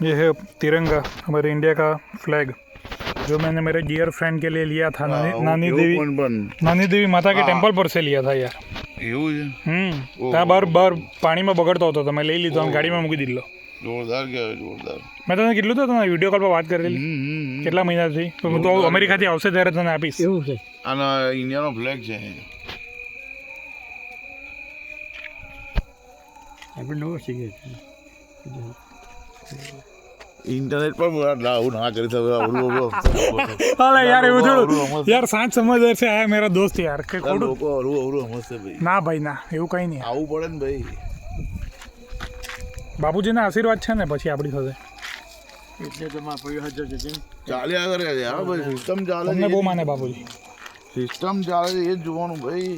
ये है तिरंगा, हमारे इंडिया का फ्लैग, जो मैंने मेरे डियर फ्रेंड के लिए लिया था, नानी देवी माता के टेम्पल पर से लिया था यार। ત્યાં બહાર પાણીમાં બગડતો હતો તો મેં લઈ લીધો અને ગાડીમાં મૂકી દીધો. જોરદાર કહેવાય, જોરદાર. મેં તને કીધું તો તને વિડીયો કોલ પર વાત કરેલી કેટલા મહિનાથી, તો હું તો અમેરિકાથી આવશે ત્યારે તને આપીશ. એવું છે, આના ઇન્ડિયાનો ફ્લેગ છે. આપણે નવો શીખે ઇન્ટરનેટ પર આવું ના કરી શકે. અરે યાર એવું થોડું યાર, સાંજ સમજ છે આ મેરા દોસ્ત યાર કે ખોટું લોકો અવરું સમજશે ભાઈ. ના ભાઈ ના, એવું કંઈ નહીં. આવું પડે ને ભાઈ. બાપુજીના આશીર્વાદ છે ને પછી આપણી સાથે. એટલે તો મારા ભાઈ હાજર છે. ચાલ્યા કરે છે હા ભાઈ, સિસ્ટમ ચાલે તમને છે. બહુ માને બાપુજી. સિસ્ટમ ચાલે છે એ જ જોવાનું ભાઈ.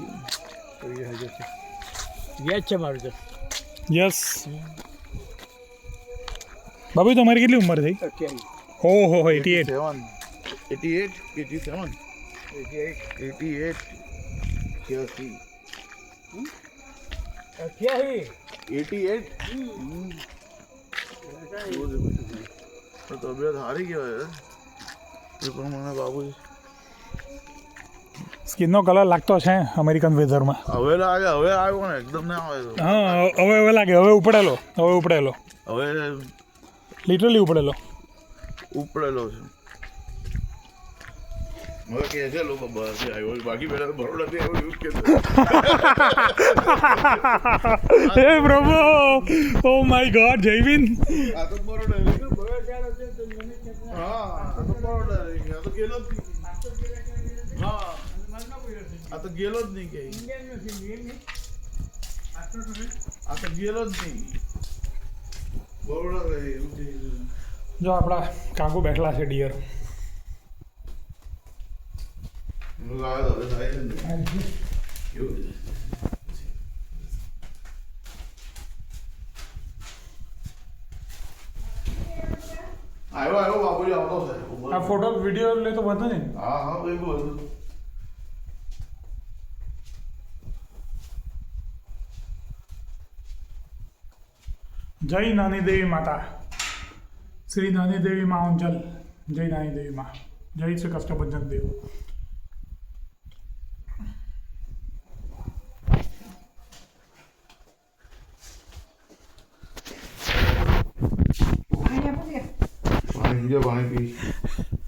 ભાઈ હાજર છે, વ્યાજ છે મારું તો. યસ બાબુ, તમારી કેટલી ઉંમર થઈ? 88. ઓહો 88. 87 તો તબિયત સારી કહેવાય એ પ્રમાણે બાબુજી. સ્કિનનો કલર લાગતો છે અમેરિકન વેધરમાં. હવે લાગે, હવે આવ્યો ને એકદમ ના આવે. હા હવે લાગે, હવે ઉપડેલો હવે લિટરલી ઉપડેલો ઉપડેલો છે. હવે કે છે લોકો બહારથી આવ્યો, બાકી પહેલા બરોડાથી આવ્યો એવું જ કહેતો. હે પ્રભુ, ઓ માય ગોડ, જયવીન. આ તો બરોડા હા, આ તો બરોડા આ તો ગેલો જ નહીં. હા, આ તો ગેલો જ નહીં કે આ તો ગેલો જ નહીં. બરોડા રહે એવું છે. જો આપણા કાકુ બેઠલા છે ડિયર. આવ્યો બાબુજી આવતો છે. આ ફોટો વિડીયો લે તો વધુ ને. હા હા ભાઈ બોલ. જય નાની દેવી માતા, શ્રી નાની દેવી માં અંજલ, જય નાની દેવી માં, જય શ્રી કષ્ટભંજન દેવ.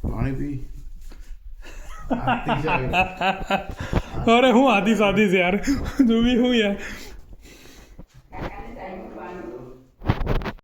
પાણી પી. અરે હું આદિશ યાર, તું બી હું યાર.